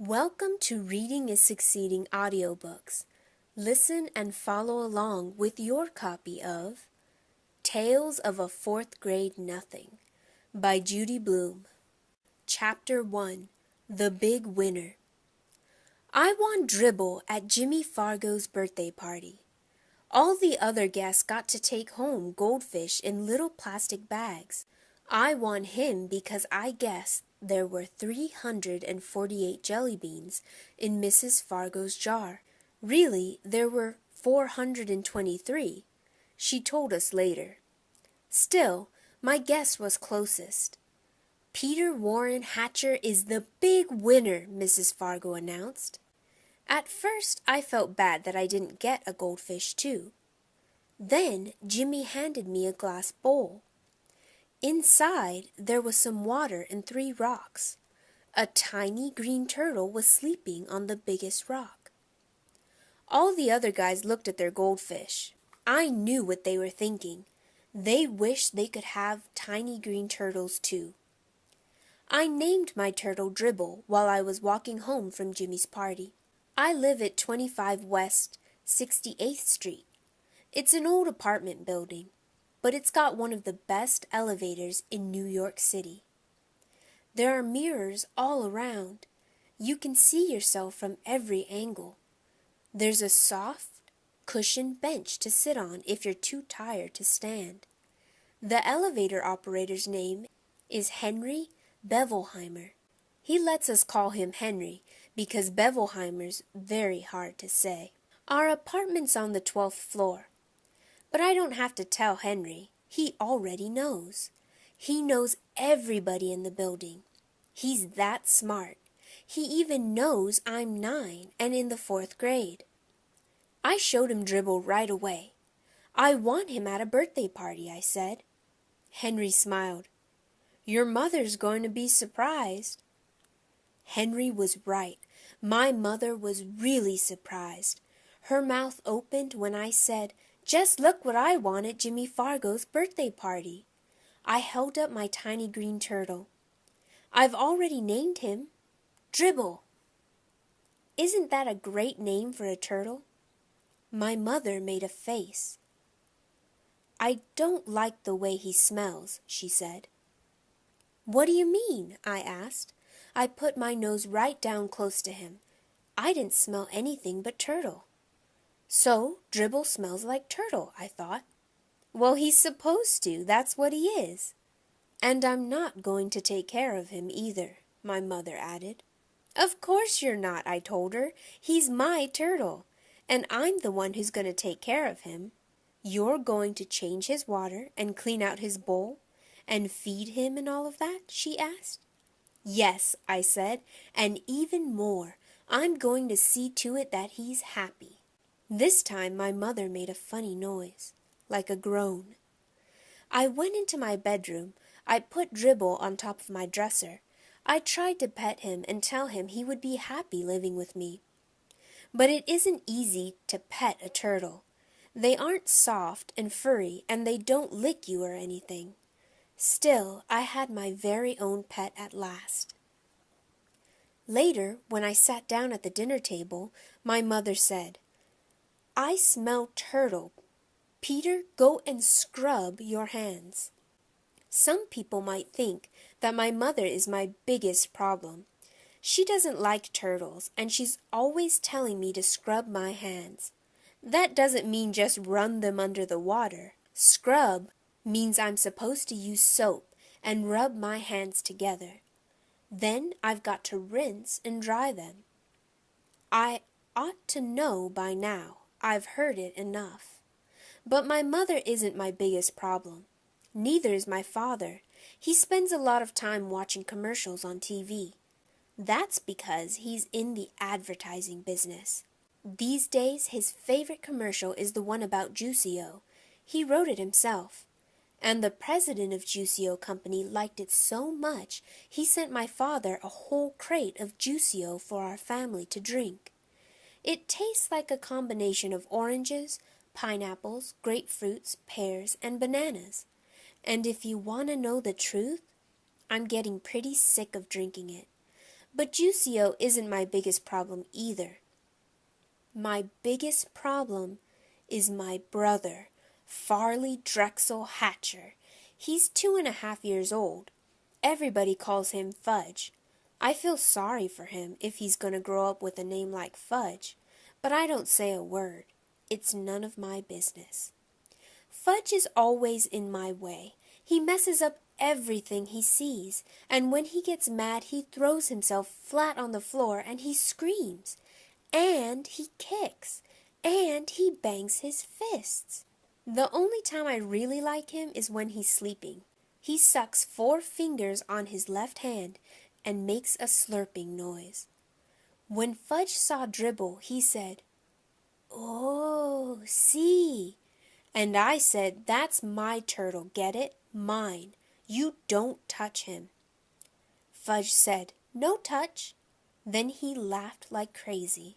Welcome to Reading is Succeeding audiobooks. Listen and follow along with your copy of Tales of a Fourth Grade Nothing by Judy Blume. Chapter 1, The Big Winner. I won dribble at Jimmy Fargo's birthday party. All the other guests got to take home goldfish in little plastic bags. I won him because I guessed there were 348 jelly beans in Mrs. Fargo's jar. Really, there were 423. She told us later. Still, my guess was closest. Peter Warren Hatcher is the big winner, Mrs. Fargo announced. At first, I felt bad that I didn't get a goldfish, too. Then Jimmy handed me a glass bowl. Inside, there was some water and 3 rocks. A tiny green turtle was sleeping on the biggest rock. All the other guys looked at their goldfish. I knew what they were thinking. They wished they could have tiny green turtles, too. I named my turtle Dribble while I was walking home from Jimmy's party. I live at 25 West 68th Street. It's an old apartment building, but it's got one of the best elevators in New York City. There are mirrors all around. You can see yourself from every angle. There's a soft, cushioned bench to sit on if you're too tired to stand. The elevator operator's name is Henry Bevelheimer. He lets us call him Henry because Bevelheimer's very hard to say. Our apartment's on the 12th floor. But I don't have to tell Henry. He already knows. He knows everybody in the building. He's that smart. He even knows I'm 9 and in the 4th grade. I showed him Dribble right away. I want him at a birthday party, I said. Henry smiled. Your mother's going to be surprised. Henry was right. My mother was really surprised. Her mouth opened when I said, "Just look what I won at Jimmy Fargo's birthday party." I held up my tiny green turtle. I've already named him Dribble. Isn't that a great name for a turtle? My mother made a face. I don't like the way he smells, she said. What do you mean? I asked. I put my nose right down close to him. I didn't smell anything but turtle. So, Dribble smells like turtle, I thought. Well, he's supposed to. That's what he is. And I'm not going to take care of him either, my mother added. Of course you're not, I told her. He's my turtle, and I'm the one who's going to take care of him. You're going to change his water and clean out his bowl and feed him and all of that, she asked. Yes, I said, and even more. I'm going to see to it that he's happy. This time my mother made a funny noise, like a groan. I went into my bedroom. I put Dribble on top of my dresser. I tried to pet him and tell him he would be happy living with me. But it isn't easy to pet a turtle. They aren't soft and furry, and they don't lick you or anything. Still, I had my very own pet at last. Later, when I sat down at the dinner table, my mother said, I smell turtle. Peter, go and scrub your hands. Some people might think that my mother is my biggest problem. She doesn't like turtles, and she's always telling me to scrub my hands. That doesn't mean just run them under the water. Scrub means I'm supposed to use soap and rub my hands together. Then I've got to rinse and dry them. I ought to know by now. I've heard it enough. But my mother isn't my biggest problem. Neither is my father. He spends a lot of time watching commercials on TV. That's because he's in the advertising business. These days, his favorite commercial is the one about Juicio. He wrote it himself. And the president of Juicio Company liked it so much, he sent my father a whole crate of Juicio for our family to drink. It tastes like a combination of oranges, pineapples, grapefruits, pears, and bananas. And if you want to know the truth, I'm getting pretty sick of drinking it. But Juicio isn't my biggest problem either. My biggest problem is my brother, Farley Drexel Hatcher. He's 2.5 years old. Everybody calls him Fudge. I feel sorry for him if he's going to grow up with a name like Fudge, but I don't say a word. It's none of my business. Fudge is always in my way. He messes up everything he sees, and when he gets mad, he throws himself flat on the floor and he screams. And he kicks. And he bangs his fists. The only time I really like him is when he's sleeping. He sucks 4 fingers on his left hand and makes a slurping noise. When Fudge saw Dribble, he said, "Oh, see." And I said, "That's my turtle, get it? Mine. You don't touch him." Fudge said, "No touch." Then he laughed like crazy.